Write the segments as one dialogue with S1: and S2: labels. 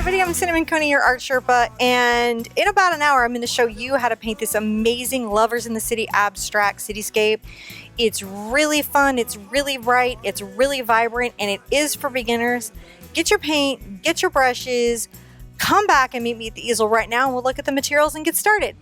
S1: everybody, I'm Cinnamon Coney, your art Sherpa, and in about an hour I'm going to show you how to paint this amazing Lovers in the City abstract cityscape. It's really fun, it's really bright, it's really vibrant, and it is for beginners. Get your paint, get your brushes, come back and meet me at the easel right now and we'll look at the materials and get started.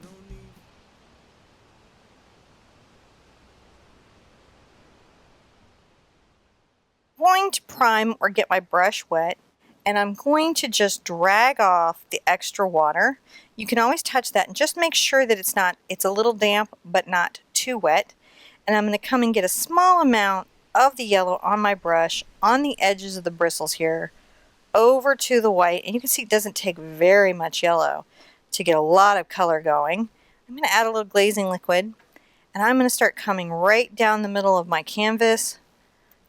S1: I'm going to prime or get my brush wet, and I'm going to just drag off the extra water. You can always touch that and just make sure that it's a little damp but not too wet. And I'm going to come and get a small amount of the yellow on my brush on the edges of the bristles here over to the white, and you can see it doesn't take very much yellow to get a lot of color going. I'm going to add a little glazing liquid, and I'm going to start coming right down the middle of my canvas,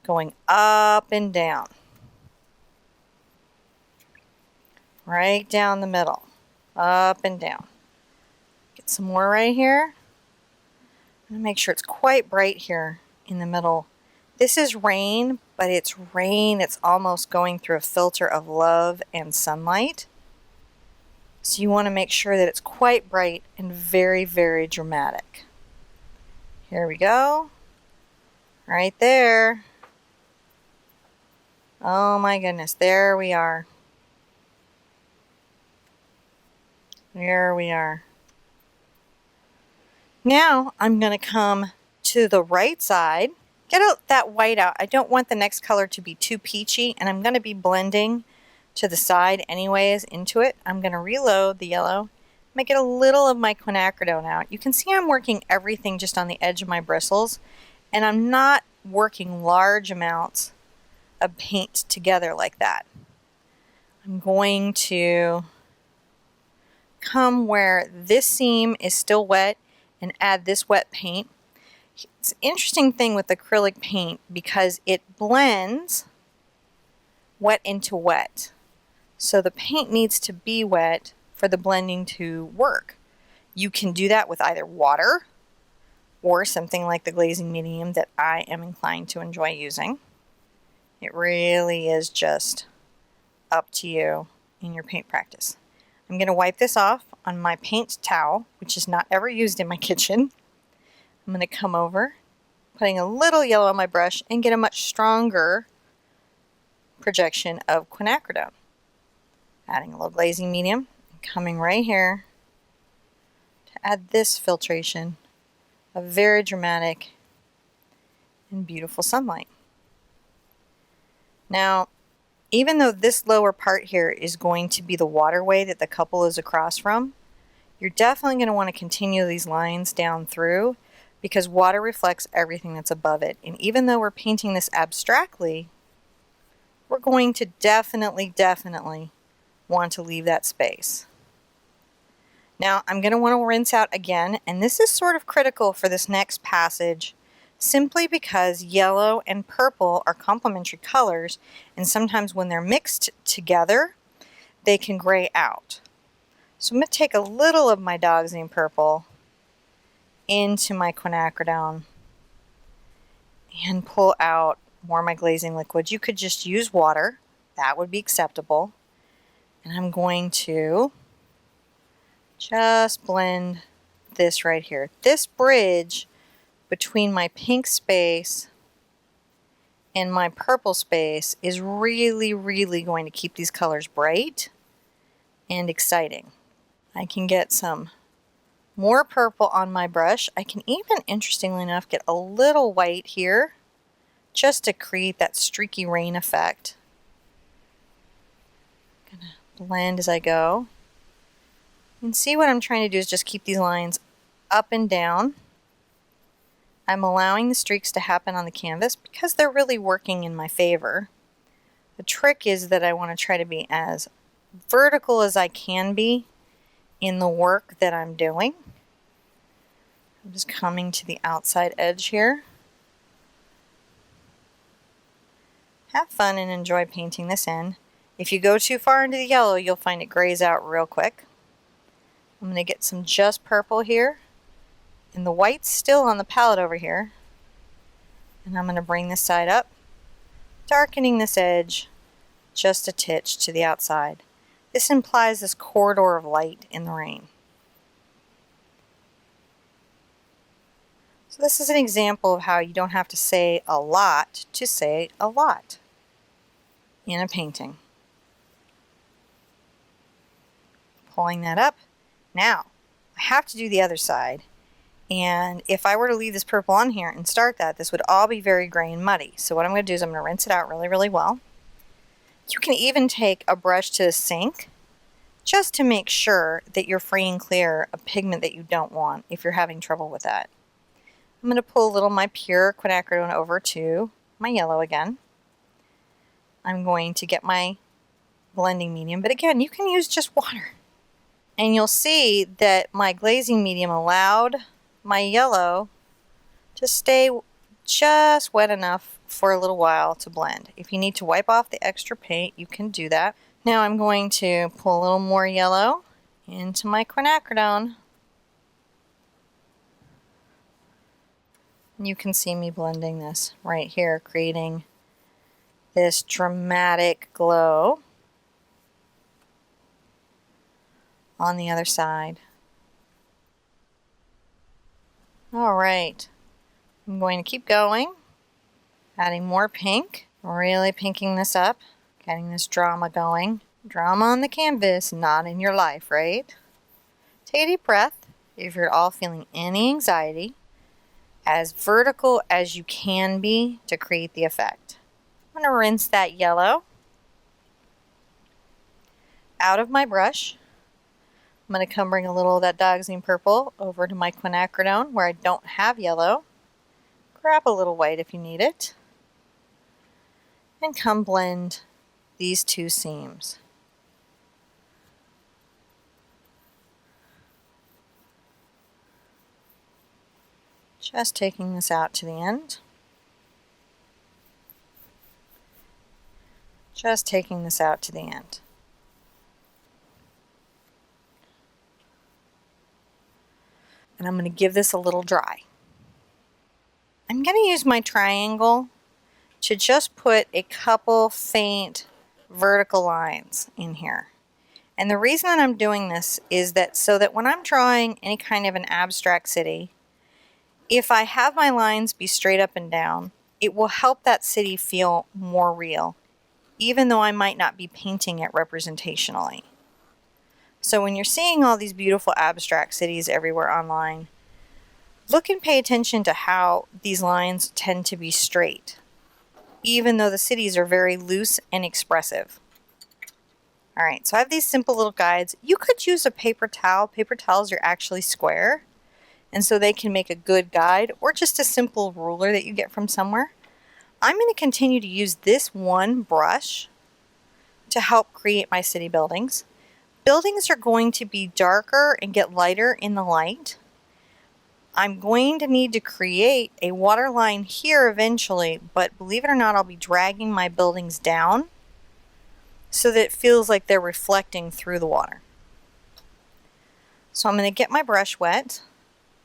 S1: going up and down. Right down the middle, up and down. Get some more right here. I'm going to make sure it's quite bright here in the middle. This is rain, but it's rain. It's almost going through a filter of love and sunlight. So you want to make sure that it's quite bright and very, very dramatic. Here we go. Right there. Oh my goodness, there we are. There we are. Now I'm going to come to the right side, get that white out. I don't want the next color to be too peachy, and I'm going to be blending to the side anyways into it. I'm going to reload the yellow, make it a little of my quinacridone out. You can see I'm working everything just on the edge of my bristles, and I'm not working large amounts of paint together like that. I'm going to come where this seam is still wet and add this wet paint. It's an interesting thing with acrylic paint because it blends wet into wet. So the paint needs to be wet for the blending to work. You can do that with either water or something like the glazing medium that I am inclined to enjoy using. It really is just up to you in your paint practice. I'm going to wipe this off on my paint towel, which is not ever used in my kitchen. I'm going to come over, putting a little yellow on my brush, and get a much stronger projection of quinacridone. Adding a little glazing medium, and coming right here to add this filtration of very dramatic and beautiful sunlight. Now, even though this lower part here is going to be the waterway that the couple is across from, you're definitely going to want to continue these lines down through because water reflects everything that's above it. And even though we're painting this abstractly, we're going to definitely want to leave that space. Now, I'm going to want to rinse out again, and this is sort of critical for this next passage simply because yellow and purple are complementary colors, and sometimes when they're mixed together, they can gray out. So I'm going to take a little of my Dog's Name purple into my quinacridone and pull out more of my glazing liquid. You could just use water. That would be acceptable. And I'm going to just blend this right here. This bridge between my pink space and my purple space is really going to keep these colors bright and exciting. I can get some more purple on my brush. I can even, interestingly enough, get a little white here just to create that streaky rain effect. I'm gonna blend as I go. You can see what I'm trying to do is just keep these lines up and down. I'm allowing the streaks to happen on the canvas because they're really working in my favor. The trick is that I want to try to be as vertical as I can be in the work that I'm doing. I'm just coming to the outside edge here. Have fun and enjoy painting this in. If you go too far into the yellow, you'll find it grays out real quick. I'm going to get some just purple here. And the white's still on the palette over here. And I'm going to bring this side up, darkening this edge just a titch to the outside. This implies this corridor of light in the rain. So this is an example of how you don't have to say a lot to say a lot in a painting. Pulling that up. Now, I have to do the other side. And if I were to leave this purple on here and start that, this would all be very gray and muddy. So what I'm going to do is I'm going to rinse it out really, really well. You can even take a brush to the sink just to make sure that you're freeing clear a pigment that you don't want if you're having trouble with that. I'm going to pull a little of my pure quinacridone over to my yellow again. I'm going to get my blending medium, but again, you can use just water. And you'll see that my glazing medium allowed my yellow to stay just wet enough for a little while to blend. If you need to wipe off the extra paint, you can do that. Now I'm going to pull a little more yellow into my quinacridone. You can see me blending this right here, creating this dramatic glow on the other side. All right, I'm going to keep going, adding more pink, really pinking this up, getting this drama going. Drama on the canvas, not in your life, right? Take a deep breath if you're at all feeling any anxiety. As vertical as you can be to create the effect. I'm going to rinse that yellow out of my brush. I'm going to come bring a little of that Dioxazine purple over to my quinacridone where I don't have yellow. Grab a little white if you need it. And come blend these two seams. Just taking this out to the end. Just taking this out to the end. And I'm going to give this a little dry. I'm going to use my triangle to just put a couple faint vertical lines in here. And the reason that I'm doing this is that so that when I'm drawing any kind of an abstract city, if I have my lines be straight up and down, it will help that city feel more real, even though I might not be painting it representationally. So when you're seeing all these beautiful abstract cities everywhere online, look and pay attention to how these lines tend to be straight, even though the cities are very loose and expressive. All right, so I have these simple little guides. You could use a paper towel. Paper towels are actually square, and so they can make a good guide, or just a simple ruler that you get from somewhere. I'm going to continue to use this one brush to help create my city buildings. Buildings are going to be darker and get lighter in the light. I'm going to need to create a water line here eventually, but believe it or not, I'll be dragging my buildings down so that it feels like they're reflecting through the water. So I'm going to get my brush wet.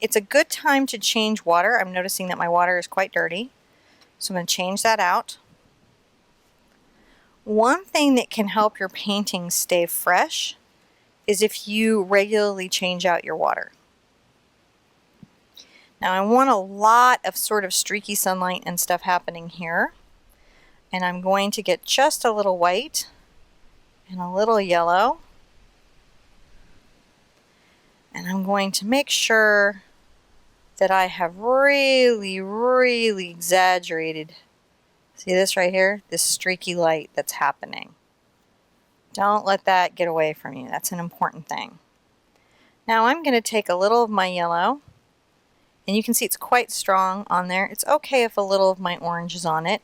S1: It's a good time to change water. I'm noticing that my water is quite dirty, so I'm going to change that out. One thing that can help your paintings stay fresh is if you regularly change out your water. Now I want a lot of sort of streaky sunlight and stuff happening here, and I'm going to get just a little white and a little yellow, and I'm going to make sure that I have really, really exaggerated. See this right here? This streaky light that's happening. Don't let that get away from you. That's an important thing. Now I'm going to take a little of my yellow, and you can see it's quite strong on there. It's okay if a little of my orange is on it.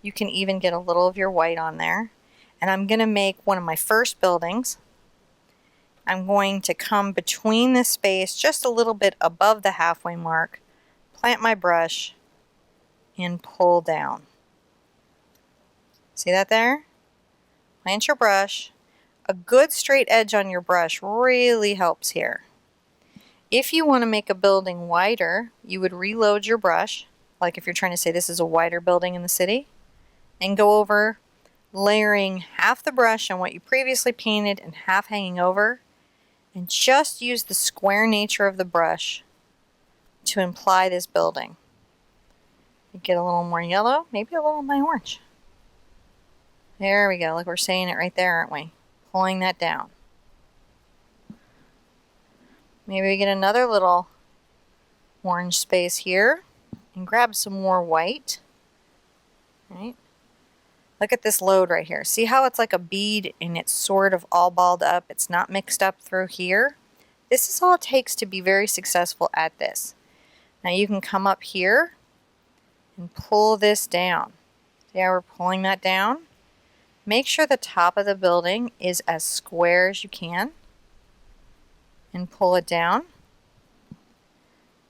S1: You can even get a little of your white on there. And I'm going to make one of my first buildings. I'm going to come between this space just a little bit above the halfway mark, plant my brush, and pull down. See that there? Plant your brush. A good straight edge on your brush really helps here. If you want to make a building wider, you would reload your brush, like if you're trying to say this is a wider building in the city, and go over layering half the brush on what you previously painted and half hanging over, and just use the square nature of the brush to imply this building. You get a little more yellow, maybe a little of my orange. There we go. Look, we're saying it right there, aren't we? Pulling that down. Maybe we get another little orange space here and grab some more white. Right? Look at this load right here. See how it's like a bead and it's sort of all balled up? It's not mixed up through here. This is all it takes to be very successful at this. Now you can come up here and pull this down. See how we're pulling that down? Make sure the top of the building is as square as you can and pull it down.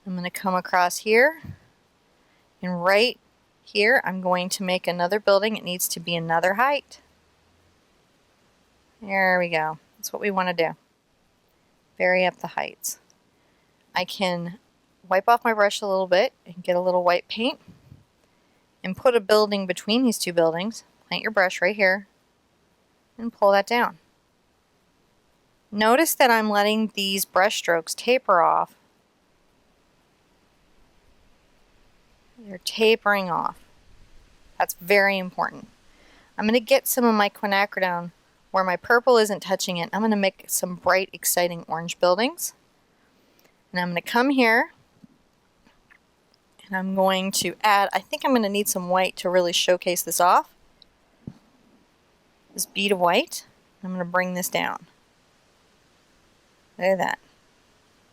S1: I'm going to come across here, and right here I'm going to make another building. It needs to be another height. There we go. That's what we want to do. Vary up the heights. I can wipe off my brush a little bit and get a little white paint and put a building between these two buildings. Plant your brush right here and pull that down. Notice that I'm letting these brush strokes taper off. They're tapering off. That's very important. I'm going to get some of my quinacridone where my purple isn't touching it. I'm going to make some bright, exciting orange buildings. And I'm going to come here and I'm going to add, I think I'm going to need some white to really showcase this off. This bead of white. I'm going to bring this down. Look at that.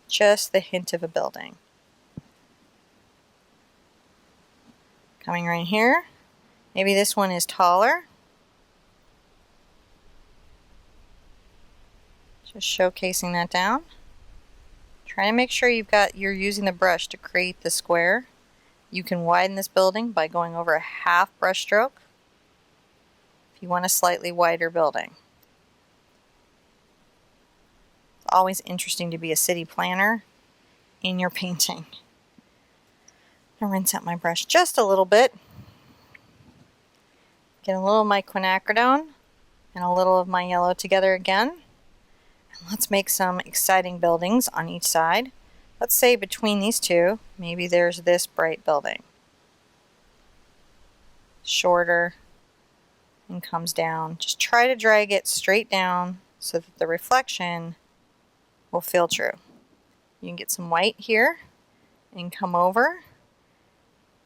S1: Just the hint of a building. Coming right here. Maybe this one is taller. Just showcasing that down. Try to make sure you're using the brush to create the square. You can widen this building by going over a half brush stroke if you want a slightly wider building. It's always interesting to be a city planner in your painting. I'm going to rinse out my brush just a little bit. Get a little of my quinacridone and a little of my yellow together again. And let's make some exciting buildings on each side. Let's say between these two, maybe there's this bright building. Shorter and comes down. Just try to drag it straight down so that the reflection will feel true. You can get some white here and come over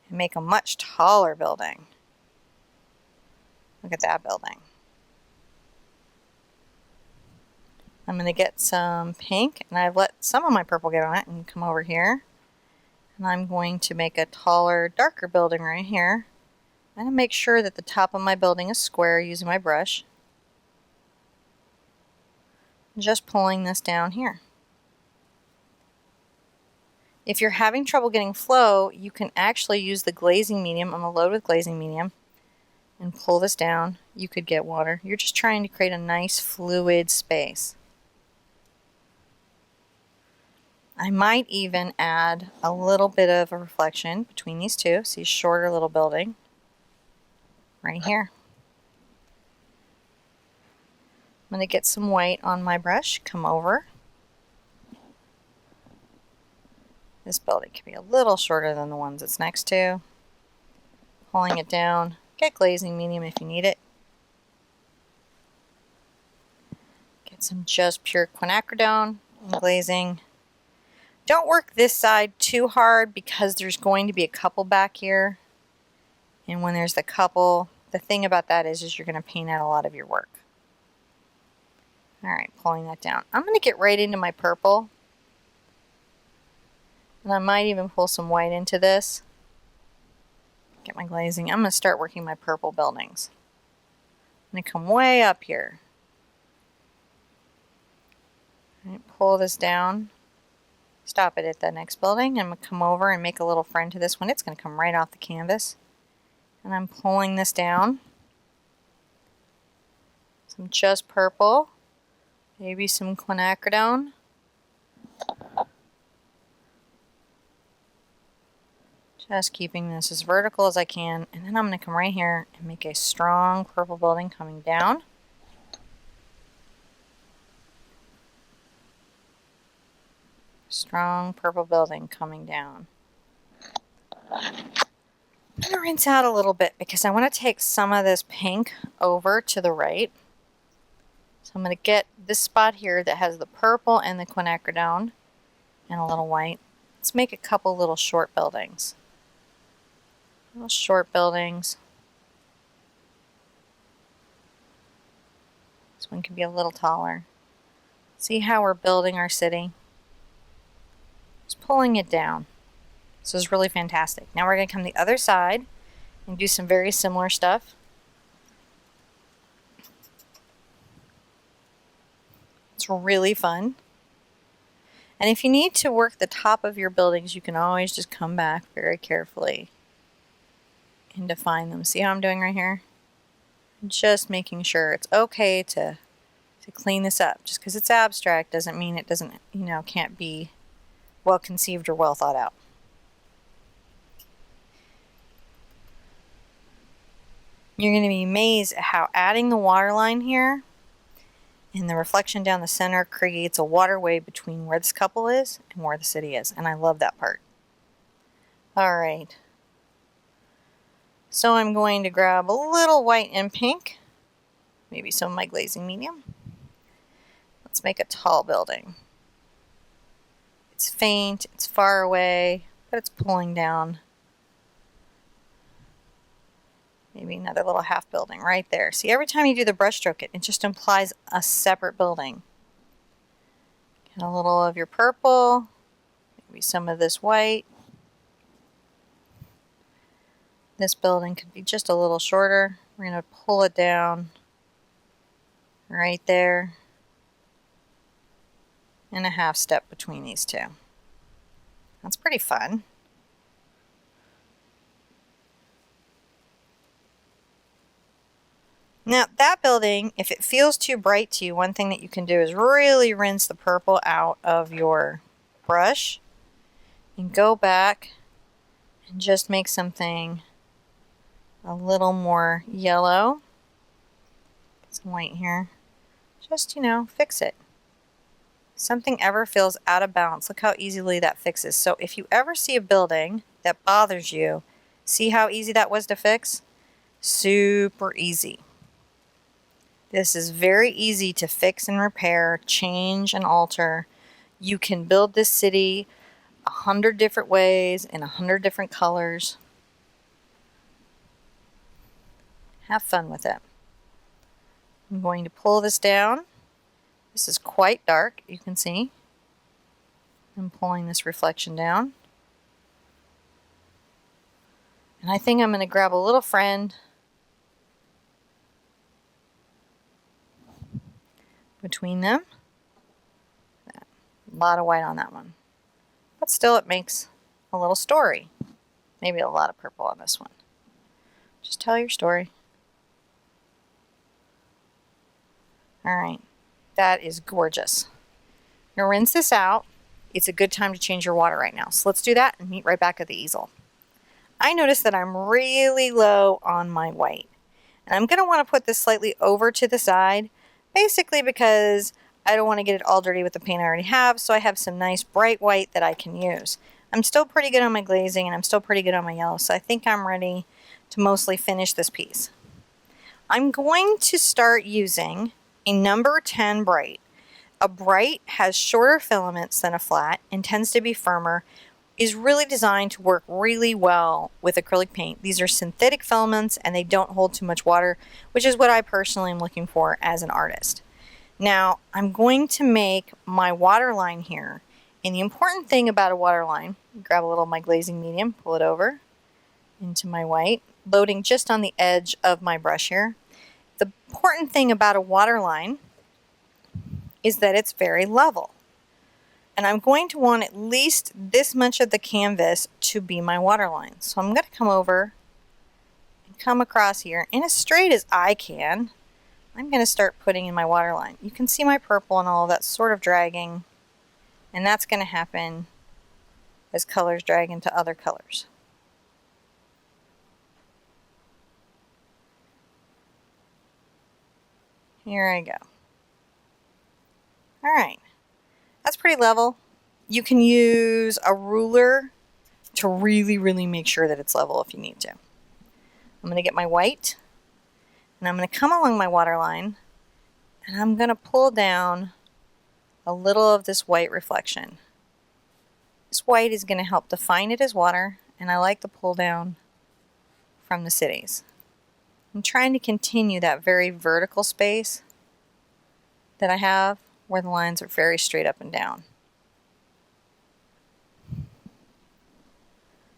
S1: and make a much taller building. Look at that building. I'm going to get some pink, and I've let some of my purple get on it, and come over here. And I'm going to make a taller, darker building right here. I'm going to make sure that the top of my building is square using my brush. Just pulling this down here. If you're having trouble getting flow, you can actually use the glazing medium. I'm going to load with glazing medium and pull this down. You could get water. You're just trying to create a nice fluid space. I might even add a little bit of a reflection between these two. See, shorter little building right here. I'm going to get some white on my brush, come over. This building can be a little shorter than the ones it's next to. Pulling it down. Get glazing medium if you need it. Get some just pure quinacridone and glazing. Don't work this side too hard because there's going to be a couple back here. And when there's the couple, the thing about that is you're going to paint out a lot of your work. Alright, pulling that down. I'm going to get right into my purple. And I might even pull some white into this. Get my glazing. I'm going to start working my purple buildings. I'm going to come way up here. Right, pull this down. Stop it at the next building. I'm going to come over and make a little friend to this one. It's going to come right off the canvas. And I'm pulling this down. Some just purple. Maybe some quinacridone. Just keeping this as vertical as I can, and then I'm going to come right here and make a strong purple building coming down. Strong purple building coming down. I'm going to rinse out a little bit because I want to take some of this pink over to the right. So I'm going to get this spot here that has the purple and the quinacridone and a little white. Let's make a couple little short buildings. Little short buildings. This one can be a little taller. See how we're building our city? Just pulling it down. This is really fantastic. Now we're going to come the other side and do some very similar stuff. It's really fun. And if you need to work the top of your buildings, you can always just come back very carefully and define them. See how I'm doing right here? Just making sure it's okay to clean this up. Just because it's abstract doesn't mean it doesn't, can't be well conceived or well thought out. You're going to be amazed at how adding the water line here and the reflection down the center creates a waterway between where this couple is and where the city is. And I love that part. All right. So I'm going to grab a little white and pink, maybe some of my glazing medium. Let's make a tall building. It's faint, it's far away, but it's pulling down. Maybe another little half building right there. See, every time you do the brush stroke, it just implies a separate building. Get a little of your purple, maybe some of this white. This building could be just a little shorter. We're going to pull it down right there. And a half step between these two. That's pretty fun. Now that building, if it feels too bright to you, one thing that you can do is really rinse the purple out of your brush and go back and just make something a little more yellow. Some white here. Just, fix it. Something ever feels out of balance. Look how easily that fixes. So if you ever see a building that bothers you, see how easy that was to fix? Super easy. This is very easy to fix and repair, change and alter. You can build this city 100 different ways in 100 different colors. Have fun with it. I'm going to pull this down. This is quite dark, you can see. I'm pulling this reflection down. And I think I'm going to grab a little friend between them. A lot of white on that one. But still it makes a little story. Maybe a lot of purple on this one. Just tell your story. Alright, that is gorgeous. Now rinse this out. It's a good time to change your water right now. So let's do that and meet right back at the easel. I notice that I'm really low on my white. And I'm going to want to put this slightly over to the side, basically because I don't want to get it all dirty with the paint I already have, so I have some nice bright white that I can use. I'm still pretty good on my glazing and I'm still pretty good on my yellow, so I think I'm ready to mostly finish this piece. I'm going to start using a number 10 bright. A bright has shorter filaments than a flat and tends to be firmer, is really designed to work really well with acrylic paint. These are synthetic filaments and they don't hold too much water, which is what I personally am looking for as an artist. Now, I'm going to make my water line here. And the important thing about a water line, grab a little of my glazing medium, pull it over into my white, loading just on the edge of my brush here. The important thing about a water line is that it's very level. And I'm going to want at least this much of the canvas to be my water line. So I'm going to come over and come across here, and as straight as I can, I'm going to start putting in my water line. You can see my purple and all of that sort of dragging, and that's going to happen as colors drag into other colors. Here I go. All right, that's pretty level. You can use a ruler to really make sure that it's level if you need to. I'm going to get my white, and I'm going to come along my water line, and I'm going to pull down a little of this white reflection. This white is going to help define it as water, and I like the pull down from the cities. I'm trying to continue that very vertical space that I have where the lines are very straight up and down.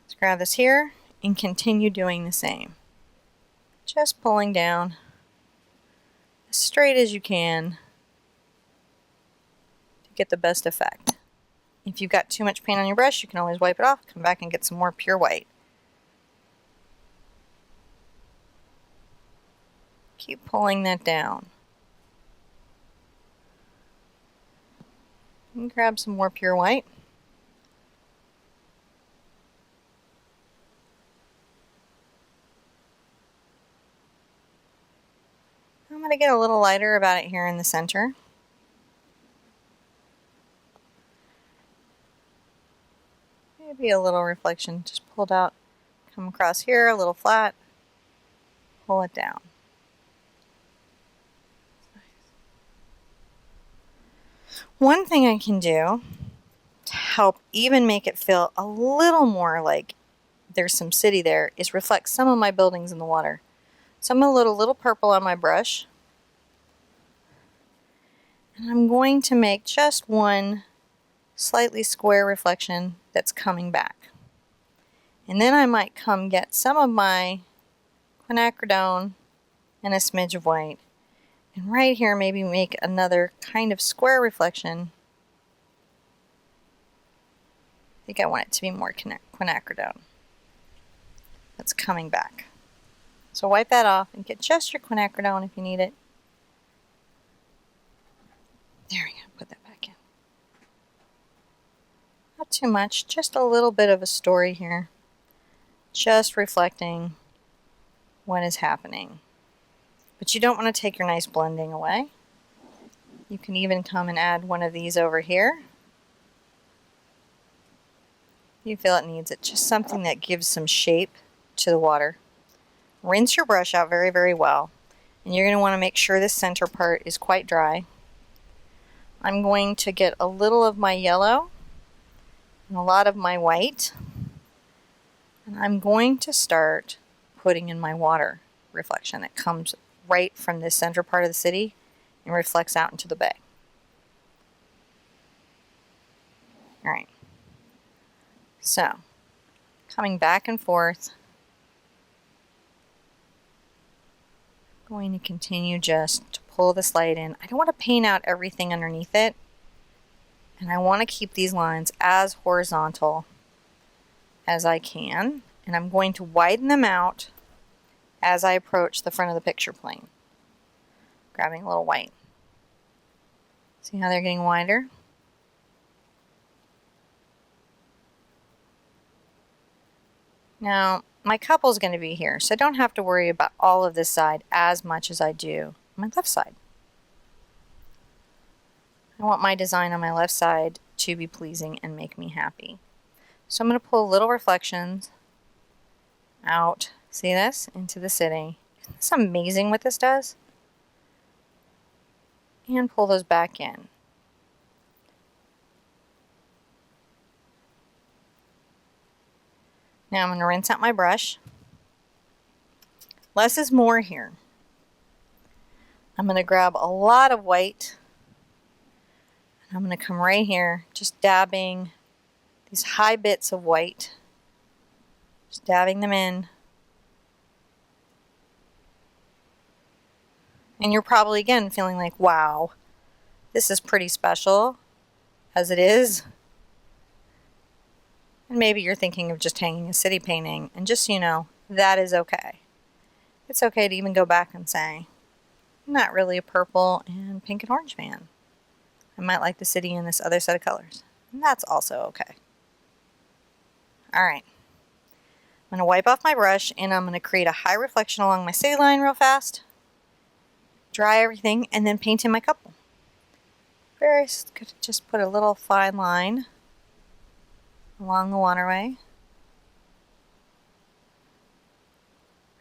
S1: Let's grab this here and continue doing the same. Just pulling down as straight as you can to get the best effect. If you've got too much paint on your brush, you can always wipe it off, come back and get some more pure white. Keep pulling that down. And grab some more pure white. I'm going to get a little lighter about it here in the center. Maybe a little reflection just pulled out. Come across here, a little flat. Pull it down. One thing I can do to help even make it feel a little more like there's some city there is reflect some of my buildings in the water. So I'm going to load a little purple on my brush. And I'm going to make just one slightly square reflection that's coming back. And then I might come get some of my quinacridone and a smidge of white. And right here maybe make another kind of square reflection. I think I want it to be more quinacridone. That's coming back. So wipe that off and get just your quinacridone if you need it. There we go, put that back in. Not too much, just a little bit of a story here. Just reflecting what is happening. But you don't want to take your nice blending away. You can even come and add one of these over here. You feel it needs it. Just something that gives some shape to the water. Rinse your brush out very well. And you're going to want to make sure this center part is quite dry. I'm going to get a little of my yellow and a lot of my white. And I'm going to start putting in my water reflection that comes right from this center part of the city and reflects out into the bay. Alright, so coming back and forth, going to continue just to pull this light in. I don't want to paint out everything underneath it, and I want to keep these lines as horizontal as I can, and I'm going to widen them out as I approach the front of the picture plane. Grabbing a little white. See how they're getting wider? Now, my couple is going to be here, so I don't have to worry about all of this side as much as I do on my left side. I want my design on my left side to be pleasing and make me happy. So I'm going to pull little reflections out, see this, into the city. Isn't this amazing what this does? And pull those back in. Now I'm going to rinse out my brush. Less is more here. I'm going to grab a lot of white. And I'm going to come right here, just dabbing these high bits of white. Just dabbing them in. And you're probably, again, feeling like, wow, this is pretty special as it is. And maybe you're thinking of just hanging a city painting. And just so you know, that is okay. It's okay to even go back and say, I'm not really a purple and pink and orange fan. I might like the city in this other set of colors. And that's also okay. Alright. I'm going to wipe off my brush and I'm going to create a high reflection along my city line real fast. dry everything, and then paint in my couple. Just put a little fine line along the waterway,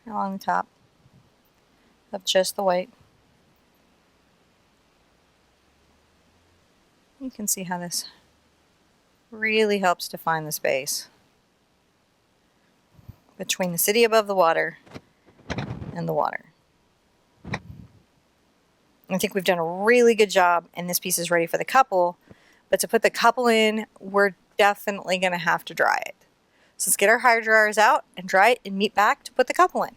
S1: along the top of just the white. You can see how this really helps define the space between the city above the water and the water. I think we've done a really good job, and this piece is ready for the couple, but to put the couple in, we're definitely going to have to dry it. So let's get our hydro dryers out and dry it and meet back to put the couple in.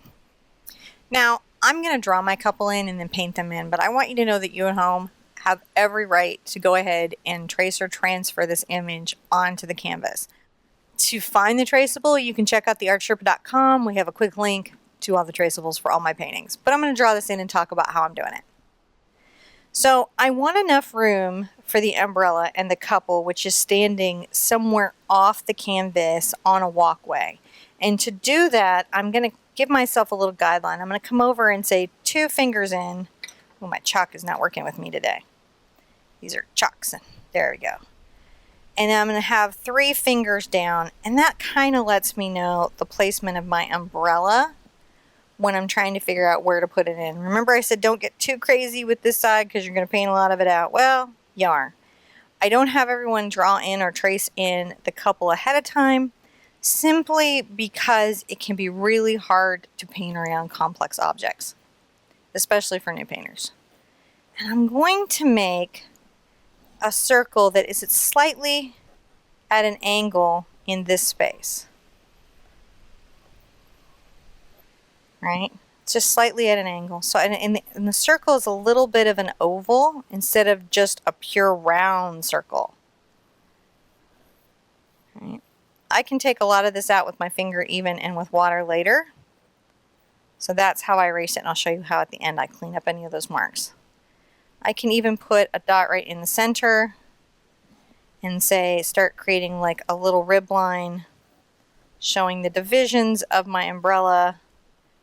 S1: Now, I'm going to draw my couple in and then paint them in, but I want you to know that you at home have every right to go ahead and trace or transfer this image onto the canvas. To find the traceable, you can check out theartsherpa.com. We have a quick link to all the traceables for all my paintings, but I'm going to draw this in and talk about how I'm doing it. So I want enough room for the umbrella and the couple, which is standing somewhere off the canvas on a walkway. And to do that, I'm going to give myself a little guideline. I'm going to come over and say 2 fingers in. Oh, my chalk is not working with me today. These are chalks. There we go. And then I'm going to have 3 fingers down, and that kind of lets me know the placement of my umbrella when I'm trying to figure out where to put it in. Remember I said don't get too crazy with this side because you're going to paint a lot of it out. Well, you are. I don't have everyone draw in or trace in the couple ahead of time simply because it can be really hard to paint around complex objects, especially for new painters. And I'm going to make a circle that is slightly at an angle in this space. Right? It's just slightly at an angle. So and the circle is a little bit of an oval instead of just a pure round circle. Right? I can take a lot of this out with my finger even and with water later. So that's how I erase it, and I'll show you how at the end I clean up any of those marks. I can even put a dot right in the center and say start creating like a little rib line showing the divisions of my umbrella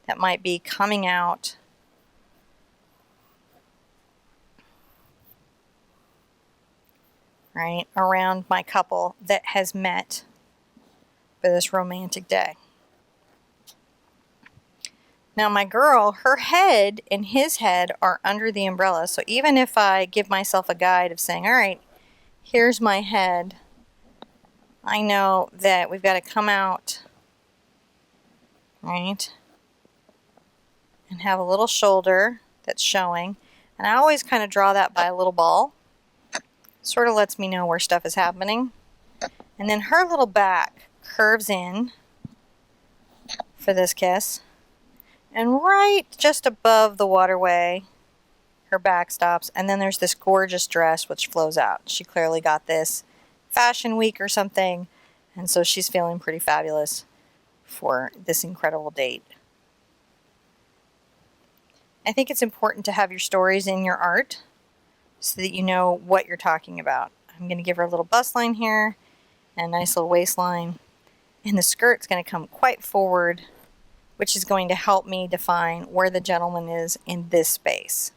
S1: that might be coming out. Right around my couple that has met for this romantic day. Now my girl, her head and his head are under the umbrella. So even if I give myself a guide of saying, all right, here's my head, I know that we've got to come out, right, and have a little shoulder that's showing. And I always kind of draw that by a little ball. Sort of lets me know where stuff is happening. And then her little back curves in for this kiss. And right just above the waterway, her back stops. And then there's this gorgeous dress which flows out. She clearly got this Fashion Week or something. And so she's feeling pretty fabulous for this incredible date. I think it's important to have your stories in your art so that you know what you're talking about. I'm going to give her a little bust line here and a nice little waistline. And the skirt's going to come quite forward, which is going to help me define where the gentleman is in this space.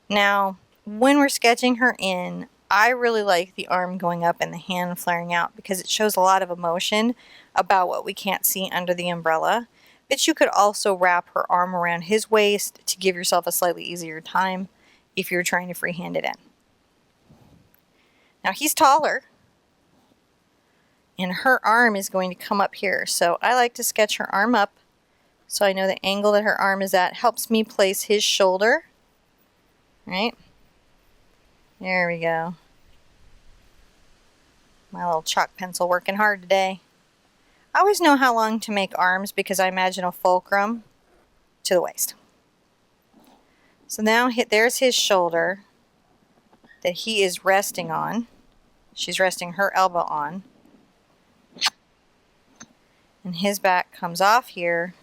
S1: Now, when we're sketching her in, I really like the arm going up and the hand flaring out because it shows a lot of emotion about what we can't see under the umbrella. But you could also wrap her arm around his waist to give yourself a slightly easier time if you're trying to freehand it in. Now he's taller, and her arm is going to come up here. So I like to sketch her arm up so I know the angle that her arm is at. Helps me place his shoulder. Right? There we go. My little chalk pencil working hard today. I always know how long to make arms because I imagine a fulcrum to the waist. So now there's his shoulder that he is resting on. She's resting her elbow on. And his back comes off here.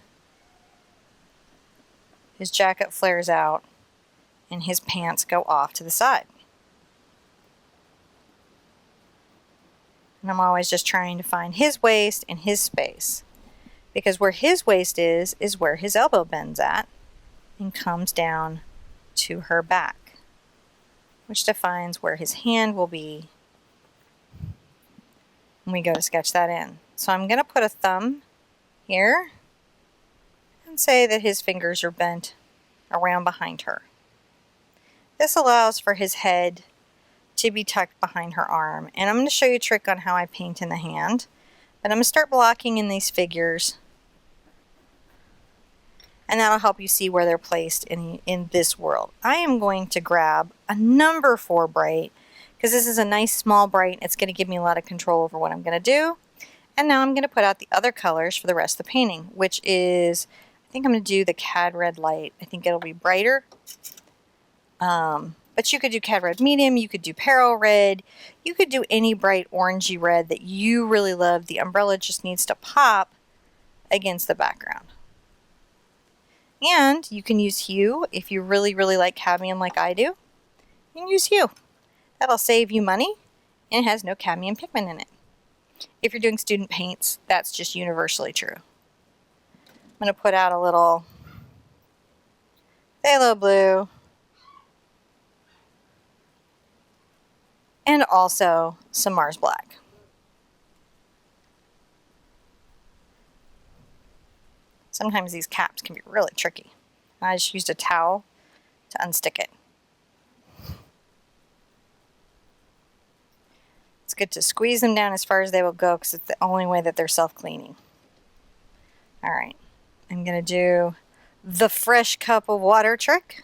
S1: His jacket flares out. And his pants go off to the side. And I'm always just trying to find his waist and his space. Because where his waist is where his elbow bends at and comes down to her back, which defines where his hand will be when we go to sketch that in. So I'm going to put a thumb here and say that his fingers are bent around behind her. This allows for his head to be tucked behind her arm. And I'm going to show you a trick on how I paint in the hand. But I'm going to start blocking in these figures. And that'll help you see where they're placed in this world. I am going to grab a number 4 bright, because this is a nice small bright. It's going to give me a lot of control over what I'm going to do. And now I'm going to put out the other colors for the rest of the painting, which is, I think I'm going to do the Cad Red Light. I think it'll be brighter. But you could do Cad Red Medium, you could do Peril Red, you could do any bright orangey red that you really love. The umbrella just needs to pop against the background. And you can use hue if you really, really like cadmium like I do. You can use hue. That'll save you money, and it has no cadmium pigment in it. If you're doing student paints, that's just universally true. I'm going to put out a little phthalo blue. And also some Mars Black. Sometimes these caps can be really tricky. I just used a towel to unstick it. It's good to squeeze them down as far as they will go, because it's the only way that they're self-cleaning. Alright, I'm going to do the fresh cup of water trick.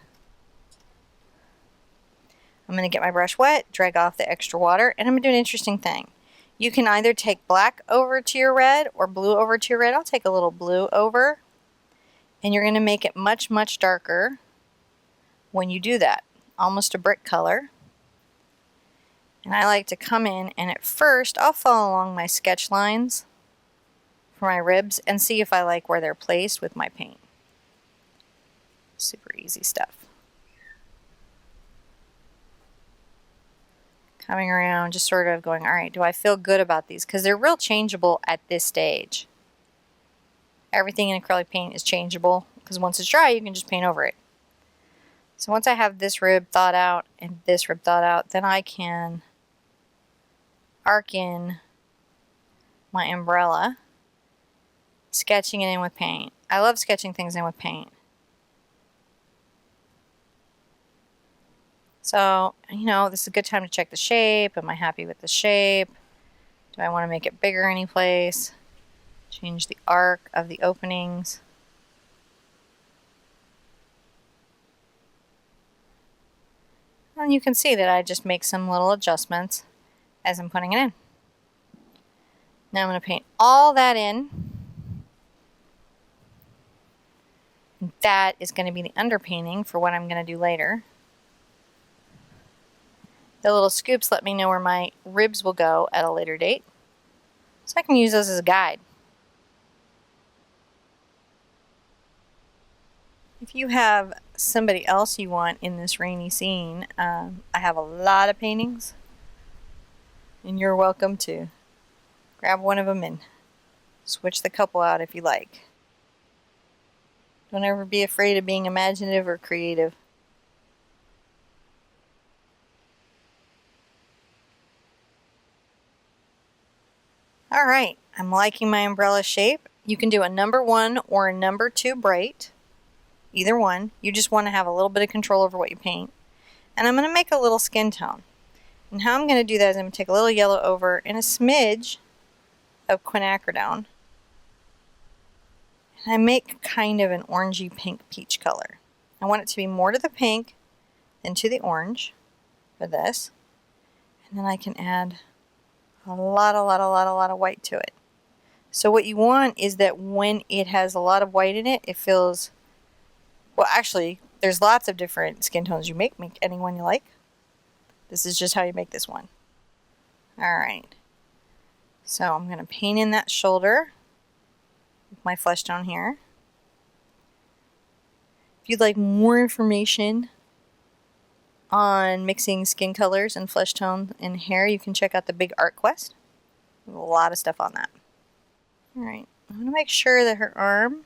S1: I'm going to get my brush wet, drag off the extra water, and I'm going to do an interesting thing. You can either take black over to your red or blue over to your red. I'll take a little blue over, and you're going to make it much, much darker when you do that. Almost a brick color. And I like to come in, and at first I'll follow along my sketch lines for my ribs and see if I like where they're placed with my paint. Super easy stuff. Coming around, just sort of going, all right, do I feel good about these? Because they're real changeable at this stage. Everything in acrylic paint is changeable, because once it's dry, you can just paint over it. So once I have this rib thought out and this rib thought out, then I can arc in my umbrella, sketching it in with paint. I love sketching things in with paint. So, you know, this is a good time to check the shape. Am I happy with the shape? Do I want to make it bigger any place? Change the arc of the openings. And you can see that I just make some little adjustments as I'm putting it in. Now I'm going to paint all that in. That is going to be the underpainting for what I'm going to do later. The little scoops let me know where my ribs will go at a later date, so I can use those as a guide. If you have somebody else you want in this rainy scene, I have a lot of paintings, and you're welcome to grab one of them and switch the couple out if you like. Don't ever be afraid of being imaginative or creative. Alright, I'm liking my umbrella shape. You can do a number 1 or a number 2 bright. Either one. You just want to have a little bit of control over what you paint. And I'm going to make a little skin tone. And how I'm going to do that is I'm going to take a little yellow over and a smidge of quinacridone. And I make kind of an orangey pink peach color. I want it to be more to the pink than to the orange for this. And then I can add a lot of white to it. So what you want is that when it has a lot of white in it, it feels, well, actually, there's lots of different skin tones you make any one you like. This is just how you make this one. Alright. So I'm going to paint in that shoulder with my flesh tone here. If you'd like more information on mixing skin colors and flesh tone in hair, you can check out the Big Art Quest. A lot of stuff on that. Alright, I'm going to make sure that her arm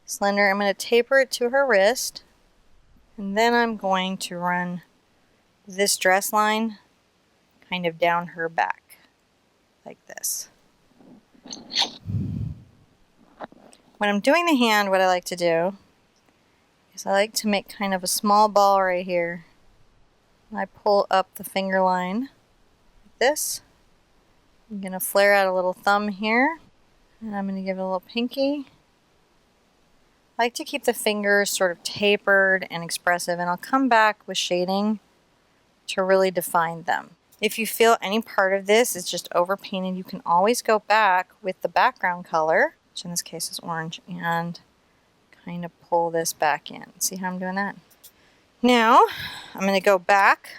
S1: is slender. I'm going to taper it to her wrist. And then I'm going to run this dress line kind of down her back, like this. When I'm doing the hand, what I like to do is I like to make kind of a small ball right here. I pull up the finger line like this. I'm going to flare out a little thumb here, and I'm going to give it a little pinky. I like to keep the fingers sort of tapered and expressive, and I'll come back with shading to really define them. If you feel any part of this is just overpainted, you can always go back with the background color, which in this case is orange, and kind of pull this back in. See how I'm doing that? Now, I'm going to go back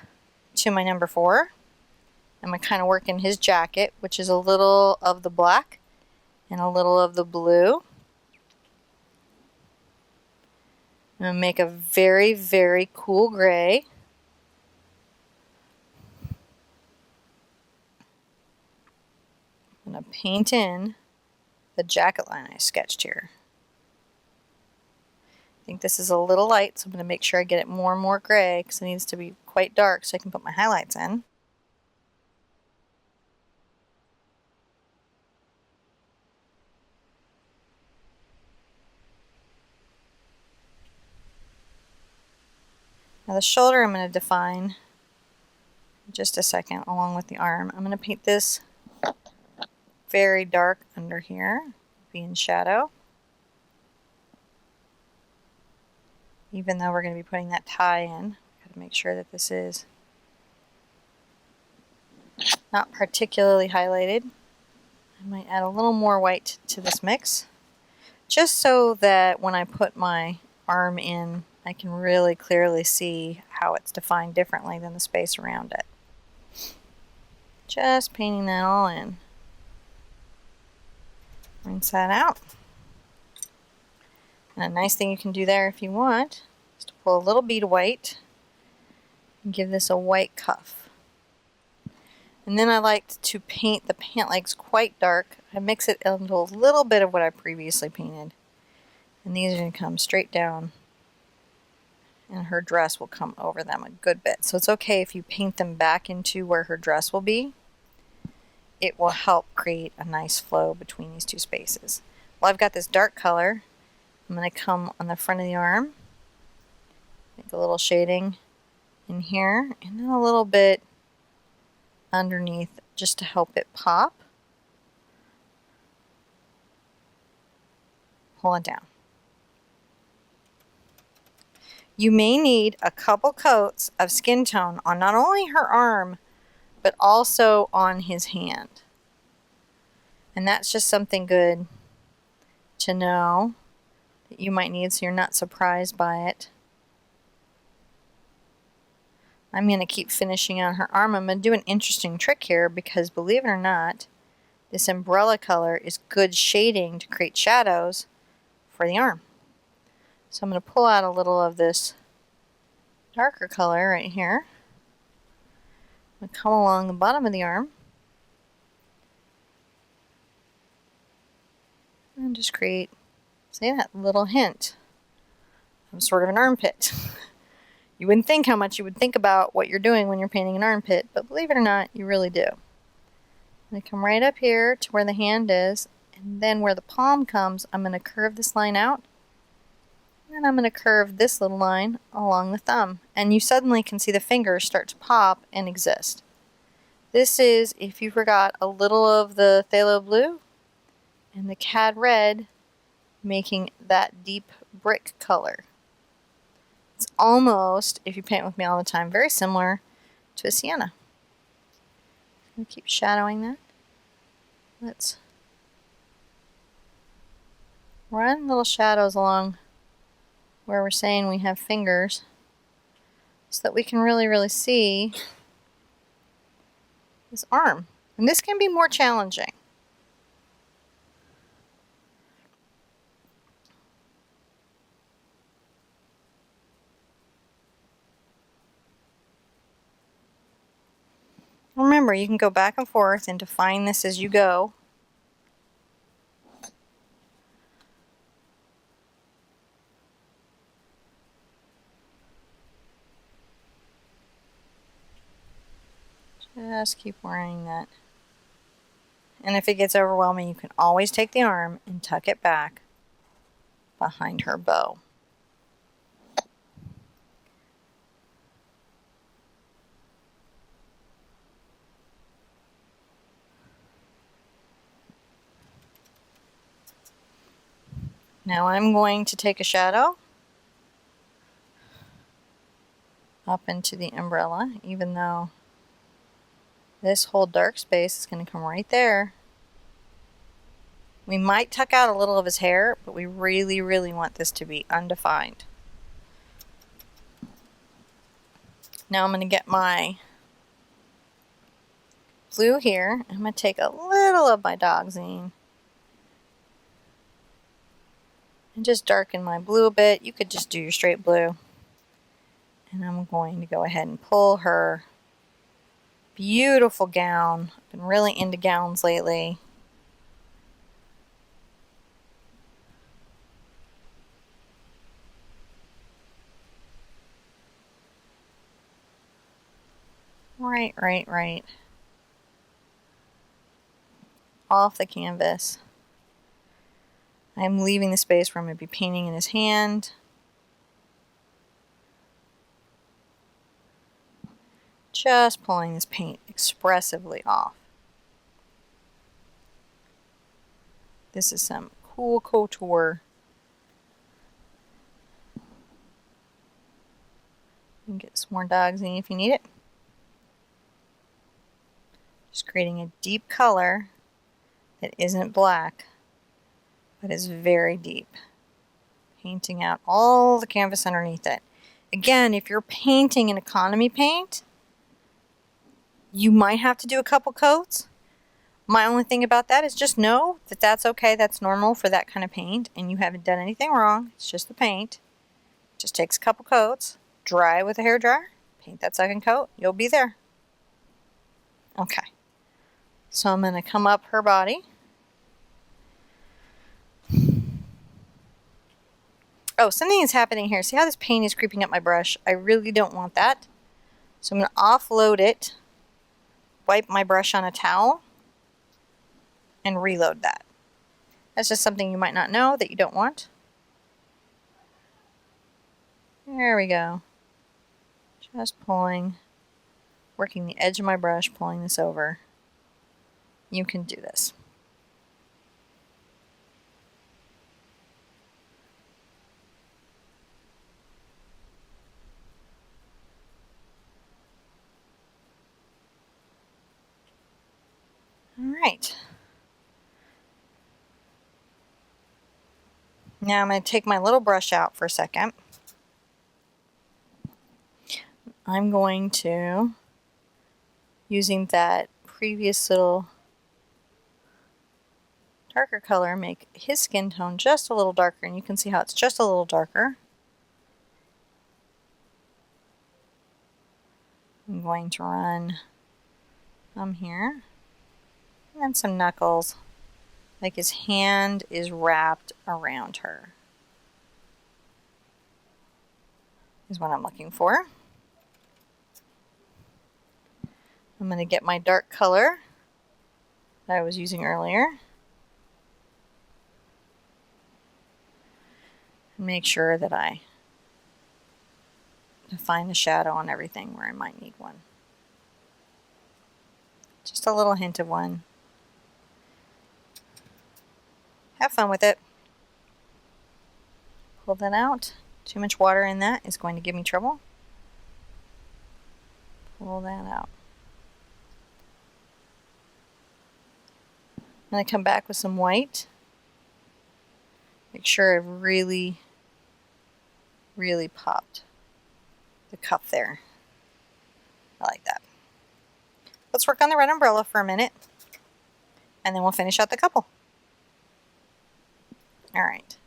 S1: to my number 4. I'm going to kind of work in his jacket, which is a little of the black and a little of the blue. I'm going to make a very, very cool gray. I'm going to paint in the jacket line I sketched here. I think this is a little light, so I'm going to make sure I get it more and more gray because it needs to be quite dark so I can put my highlights in. Now the shoulder I'm going to define in just a second along with the arm. I'm going to paint this very dark under here, be in shadow. Even though we're going to be putting that tie in, I've got to make sure that this is not particularly highlighted. I might add a little more white to this mix, just so that when I put my arm in, I can really clearly see how it's defined differently than the space around it. Just painting that all in. Rinse that out. And a nice thing you can do there if you want is to pull a little bead of white and give this a white cuff. And then I like to paint the pant legs quite dark. I mix it into a little bit of what I previously painted. And these are going to come straight down, and her dress will come over them a good bit. So it's okay if you paint them back into where her dress will be. It will help create a nice flow between these two spaces. Well, I've got this dark color. I'm going to come on the front of the arm, make a little shading in here, and then a little bit underneath just to help it pop. Pull it down. You may need a couple coats of skin tone on not only her arm, but also on his hand. And that's just something good to know that you might need so you're not surprised by it. I'm going to keep finishing on her arm. I'm going to do an interesting trick here because, believe it or not, this umbrella color is good shading to create shadows for the arm. So I'm going to pull out a little of this darker color right here. I'm going to come along the bottom of the arm and just create, say, that little hint of sort of an armpit. You wouldn't think how much you would think about what you're doing when you're painting an armpit, but believe it or not, you really do. I'm going to come right up here to where the hand is, and then where the palm comes, I'm going to curve this line out, and I'm going to curve this little line along the thumb, and you suddenly can see the fingers start to pop and exist. This is, if you forgot, a little of the phthalo blue and the cad red, making that deep brick color. It's almost, if you paint with me all the time, very similar to a sienna. I'm going to keep shadowing that. Let's run little shadows along where we're saying we have fingers so that we can really see this arm. And this can be more challenging. Remember, you can go back and forth and define this as you go. Just keep worrying that. And if it gets overwhelming, you can always take the arm and tuck it back behind her bow. Now I'm going to take a shadow up into the umbrella, even though this whole dark space is going to come right there. We might tuck out a little of his hair, but we really, really want this to be undefined. Now I'm going to get my blue here. I'm going to take a little of my Dogzine and just darken my blue a bit. You could just do your straight blue. And I'm going to go ahead and pull her beautiful gown. I've been really into gowns lately. Right. Off the canvas. I'm leaving the space where I'm going to be painting in his hand. Just pulling this paint expressively off. This is some cool couture. You can get some more Dogzine if you need it. Just creating a deep color that isn't black, but is very deep. Painting out all the canvas underneath it. Again, if you're painting an economy paint, you might have to do a couple coats. My only thing about that is just know that that's okay. That's normal for that kind of paint, and you haven't done anything wrong. It's just the paint. It just takes a couple coats. Dry with a hairdryer. Paint that second coat. You'll be there. Okay. So I'm going to come up her body. Oh, something is happening here. See how this paint is creeping up my brush? I really don't want that. So I'm going to offload it, wipe my brush on a towel, and reload that. That's just something you might not know that you don't want. There we go. Just pulling, working the edge of my brush, pulling this over. You can do this. All right. Now I'm going to take my little brush out for a second. I'm going to, using that previous little darker color, make his skin tone just a little darker, and you can see how it's just a little darker. I'm going to run some here and some knuckles, like his hand is wrapped around her, is what I'm looking for. I'm going to get my dark color that I was using earlier. And make sure that I define the shadow on everything where I might need one. Just a little hint of one. Have fun with it. Pull that out. Too much water in that is going to give me trouble. Pull that out. I'm going to come back with some white. Make sure I've really popped the cuff there. I like that. Let's work on the red umbrella for a minute, and then we'll finish out the couple. All right.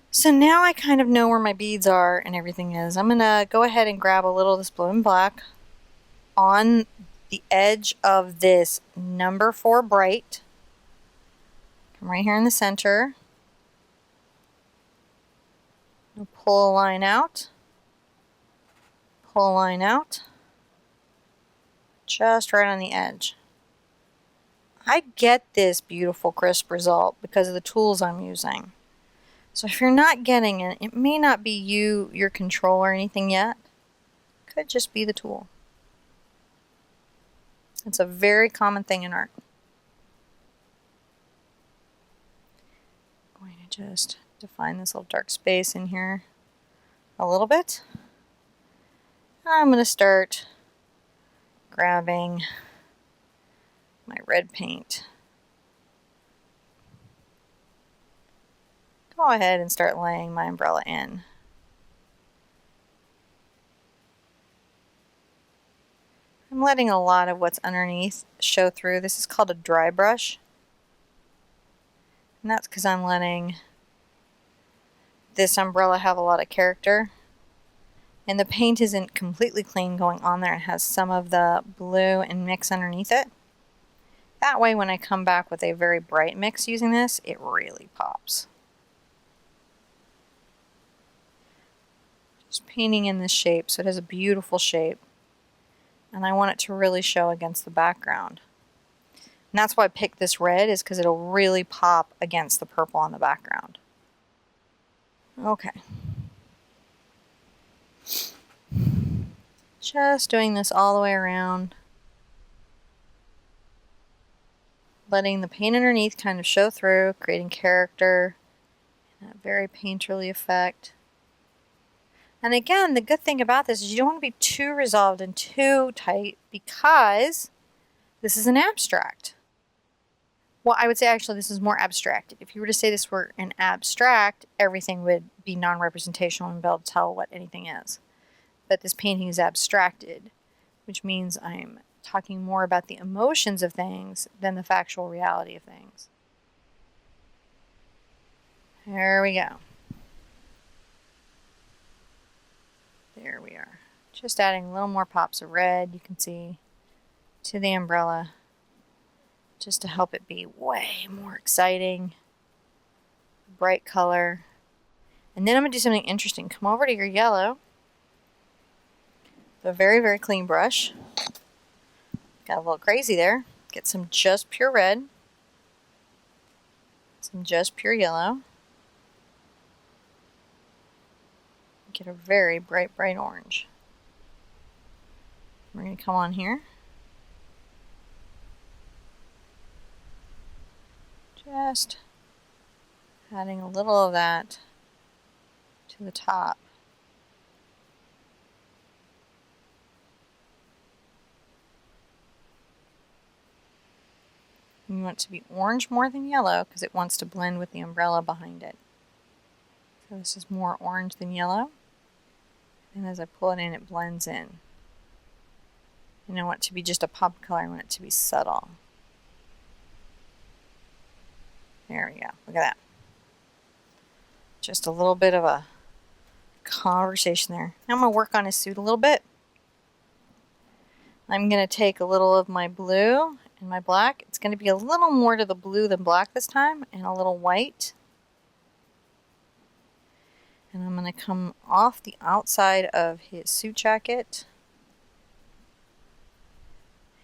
S1: So now I kind of know where my beads are and everything is. I'm going to go ahead and grab a little of this blue and black on the edge of this number 4 bright. Come right here in the center. I'll pull a line out. Pull a line out. just right on the edge. I get this beautiful crisp result because of the tools I'm using. So if you're not getting it, it may not be you, your control, or anything yet. It could just be the tool. It's a very common thing in art. I'm going to just define this little dark space in here a little bit. I'm going to start grabbing my red paint. Go ahead and start laying my umbrella in. I'm letting a lot of what's underneath show through. This is called a dry brush. And that's because I'm letting this umbrella have a lot of character. And the paint isn't completely clean going on there. It has some of the blue and mix underneath it. That way when I come back with a very bright mix using this, it really pops. Just painting in this shape so it has a beautiful shape. And I want it to really show against the background. And that's why I picked this red, is because it'll really pop against the purple on the background. Okay. Just doing this all the way around. Letting the paint underneath kind of show through, creating character, and a very painterly effect. And again, the good thing about this is you don't want to be too resolved and too tight because this is an abstract. Well, I would say actually this is more abstracted. If you were to say this were an abstract, everything would be non-representational and be able to tell what anything is. But this painting is abstracted, which means I'm talking more about the emotions of things than the factual reality of things. There we go. There we are. Just adding a little more pops of red, you can see, to the umbrella, just to help it be way more exciting. Bright color. And then I'm going to do something interesting. Come over to your yellow. A very, very clean brush. Got a little crazy there. Get some just pure red. Some just pure yellow. Get a very bright, bright orange. We're going to come on here. Just adding a little of that to the top. You want it to be orange more than yellow because it wants to blend with the umbrella behind it. So this is more orange than yellow. And as I pull it in, it blends in. And I want it to be just a pop color. I want it to be subtle. There we go. Look at that. Just a little bit of a conversation there. Now I'm going to work on his suit a little bit. I'm going to take a little of my blue and my black. It's going to be a little more to the blue than black this time, and a little white. And I'm going to come off the outside of his suit jacket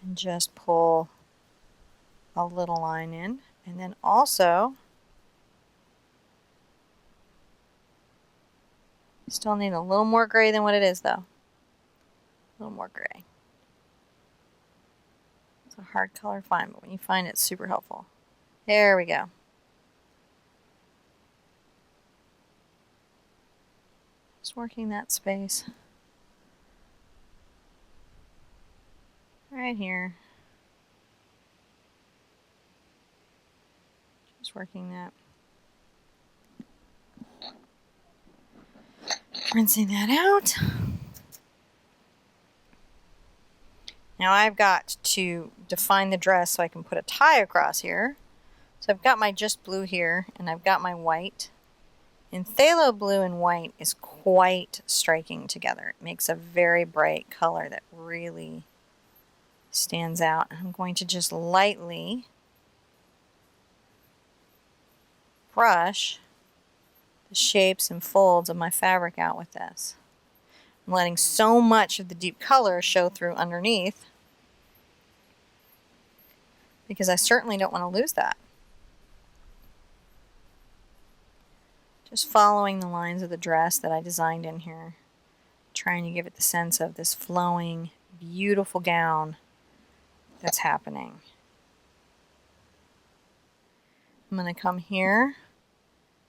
S1: and just pull a little line in. And then also, still need a little more gray than what it is though. A little more gray. It's a hard color, fine, but when you find it, it's super helpful. There we go. Just working that space. Right here. Just working that. Rinsing that out. Now I've got to define the dress so I can put a tie across here. So I've got my just blue here, and I've got my white. And phthalo blue and white is quite striking together. It makes a very bright color that really stands out. I'm going to just lightly brush the shapes and folds of my fabric out with this. I'm letting so much of the deep color show through underneath because I certainly don't want to lose that. Just following the lines of the dress that I designed in here, trying to give it the sense of this flowing, beautiful gown that's happening. I'm going to come here,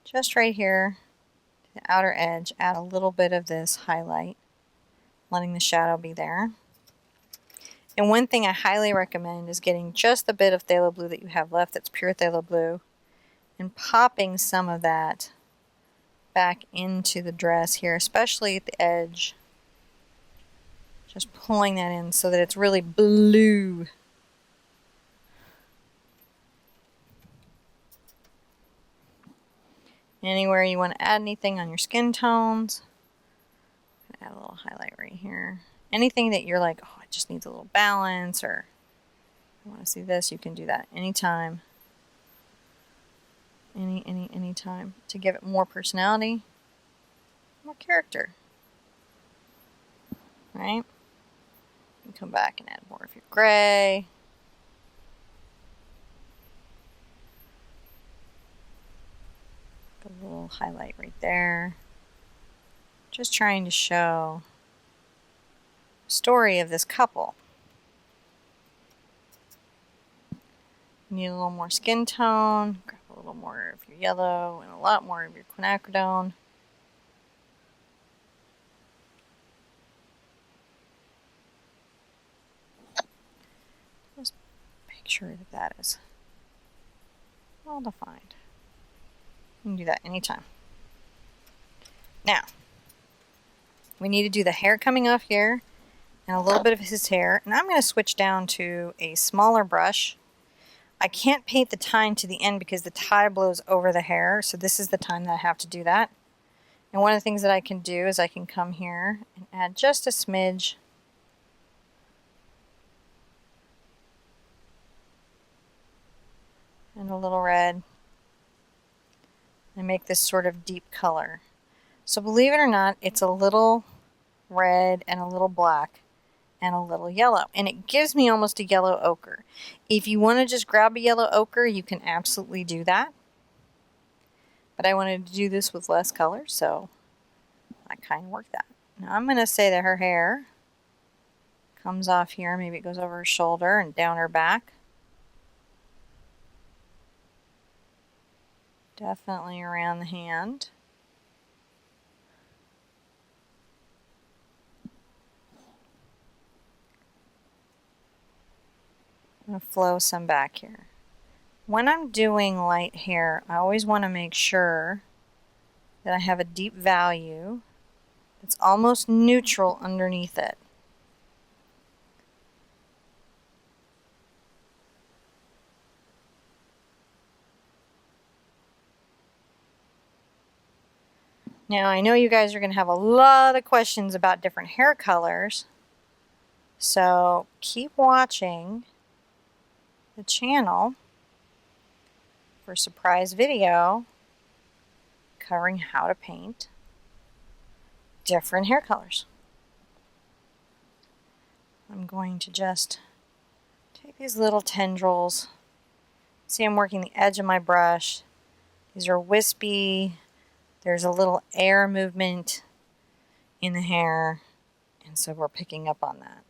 S1: just right here, to the outer edge, add a little bit of this highlight, letting the shadow be there. And one thing I highly recommend is getting just the bit of phthalo blue that you have left that's pure phthalo blue and popping some of that back into the dress here, especially at the edge. Just pulling that in so that it's really blue. Anywhere you want to add anything on your skin tones, add a little highlight right here. Anything that you're like, oh, it just needs a little balance, or I want to see this, you can do that anytime. Any time to give it more personality, more character. Right? You can come back and add more of your gray. Put a little highlight right there. Just trying to show the story of this couple. You need a little more skin tone. Grab a little more of your yellow and a lot more of your quinacridone. Just make sure that that is well defined. You can do that anytime. Now, we need to do the hair coming off here and a little bit of his hair. And I'm going to switch down to a smaller brush. I can't paint the tine to the end because the tie blows over the hair. So this is the time that I have to do that. And one of the things that I can do is I can come here and add just a smidge and a little red and make this sort of deep color. So believe it or not, it's a little red and a little black and a little yellow, and it gives me almost a yellow ochre. If you want to just grab a yellow ochre, you can absolutely do that, but I wanted to do this with less color, so I kind of worked that. Now I'm going to say that her hair comes off here, maybe it goes over her shoulder and down her back. Definitely around the hand. I'm going to flow some back here. When I'm doing light hair, I always want to make sure that I have a deep value that's almost neutral underneath it. Now I know you guys are going to have a lot of questions about different hair colors, so keep watching the channel for a surprise video covering how to paint different hair colors. I'm going to just take these little tendrils. See, I'm working the edge of my brush. These are wispy. There's a little air movement in the hair, and so we're picking up on that.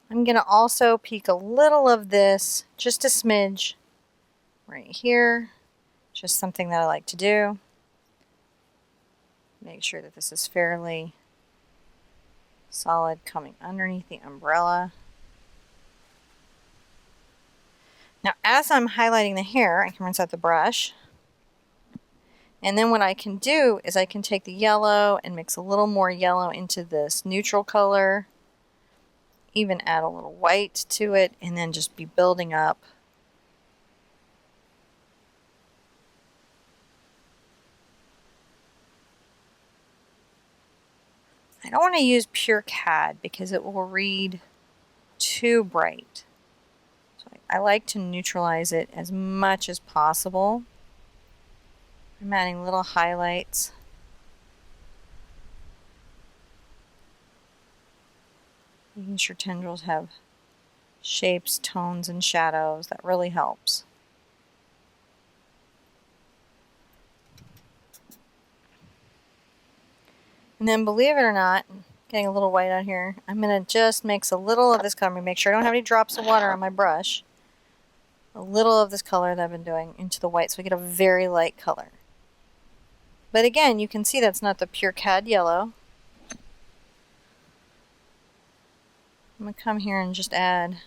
S1: I'm going to also peek a little of this, just a smidge, right here. Just something that I like to do. Make sure that this is fairly solid coming underneath the umbrella. Now, as I'm highlighting the hair, I can rinse out the brush. And then what I can do is I can take the yellow and mix a little more yellow into this neutral color. Even add a little white to it, and then just be building up. I don't want to use pure cad because it will read too bright. So I like to neutralize it as much as possible. I'm adding little highlights. Making sure tendrils have shapes, tones, and shadows. That really helps. And then, believe it or not, getting a little white on here, I'm going to just mix a little of this color. Make sure I don't have any drops of water on my brush. A little of this color that I've been doing into the white so I get a very light color. But again, you can see that's not the pure cad yellow. I'm going to come here and just add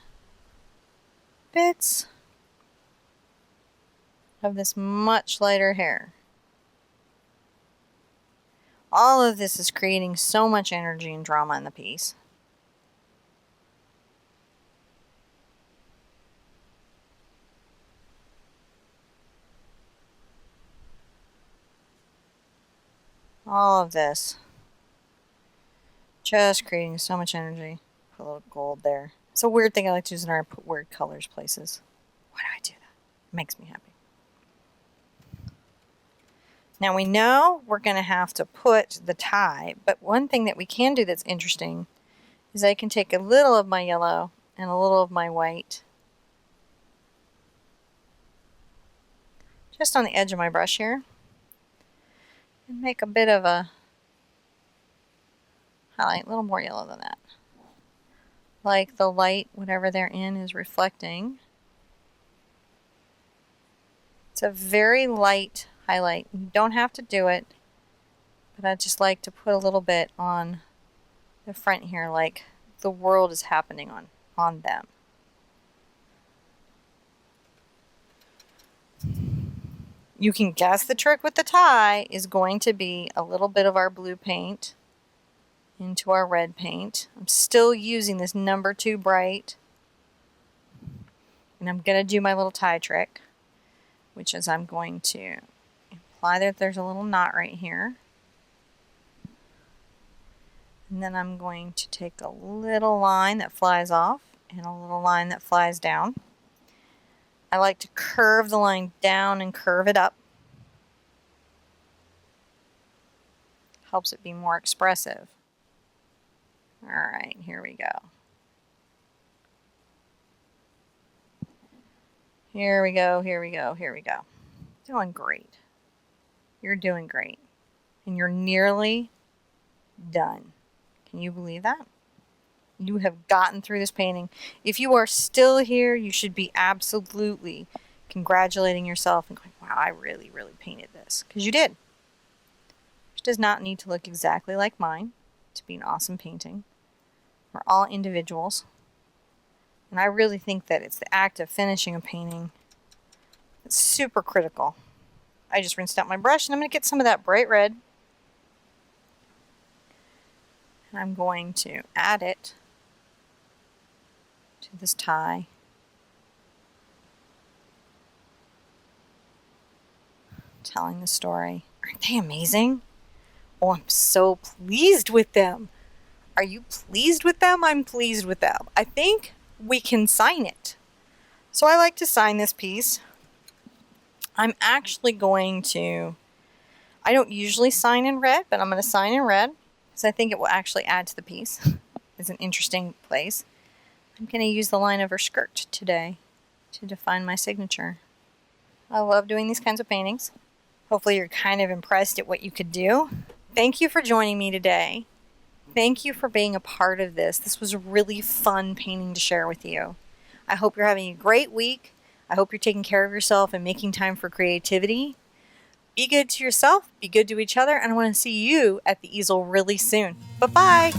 S1: bits of this much lighter hair. All of this is creating so much energy and drama in the piece. All of this. Just creating so much energy. Put a little gold there. It's a weird thing I like to use in art, put weird colors places. Why do I do that? It makes me happy. Now we know we're going to have to put the tie, but one thing that we can do that's interesting is I can take a little of my yellow and a little of my white just on the edge of my brush here and make a bit of a highlight, a little more yellow than that. Like the light, whatever they're in, is reflecting. It's a very light highlight. You don't have to do it, but I just like to put a little bit on the front here, like the world is happening on them. You can guess the trick with the tie is going to be a little bit of our blue paint into our red paint. I'm still using this number 2 bright, and I'm going to do my little tie trick, which is I'm going to imply that there's a little knot right here, and then I'm going to take a little line that flies off and a little line that flies down. I like to curve the line down and curve it up. Helps it be more expressive. Alright, here we go. Here we go, here we go, here we go. Doing great. You're doing great. And you're nearly done. Can you believe that? You have gotten through this painting. If you are still here, you should be absolutely congratulating yourself and going, wow, I really, really painted this. Because you did. It does not need to look exactly like mine to be an awesome painting. We're all individuals. And I really think that it's the act of finishing a painting that's super critical. I just rinsed out my brush and I'm going to get some of that bright red. And I'm going to add it to this tie. Telling the story. Aren't they amazing? Oh, I'm so pleased with them. Are you pleased with them? I'm pleased with them. I think we can sign it. So I like to sign this piece. I'm actually going to, I don't usually sign in red, but I'm going to sign in red because I think it will actually add to the piece. It's an interesting place. I'm going to use the line of her skirt today to define my signature. I love doing these kinds of paintings. Hopefully you're kind of impressed at what you could do. Thank you for joining me today. Thank you for being a part of this. This was a really fun painting to share with you. I hope you're having a great week. I hope you're taking care of yourself and making time for creativity. Be good to yourself, be good to each other, and I want to see you at the easel really soon. Bye-bye.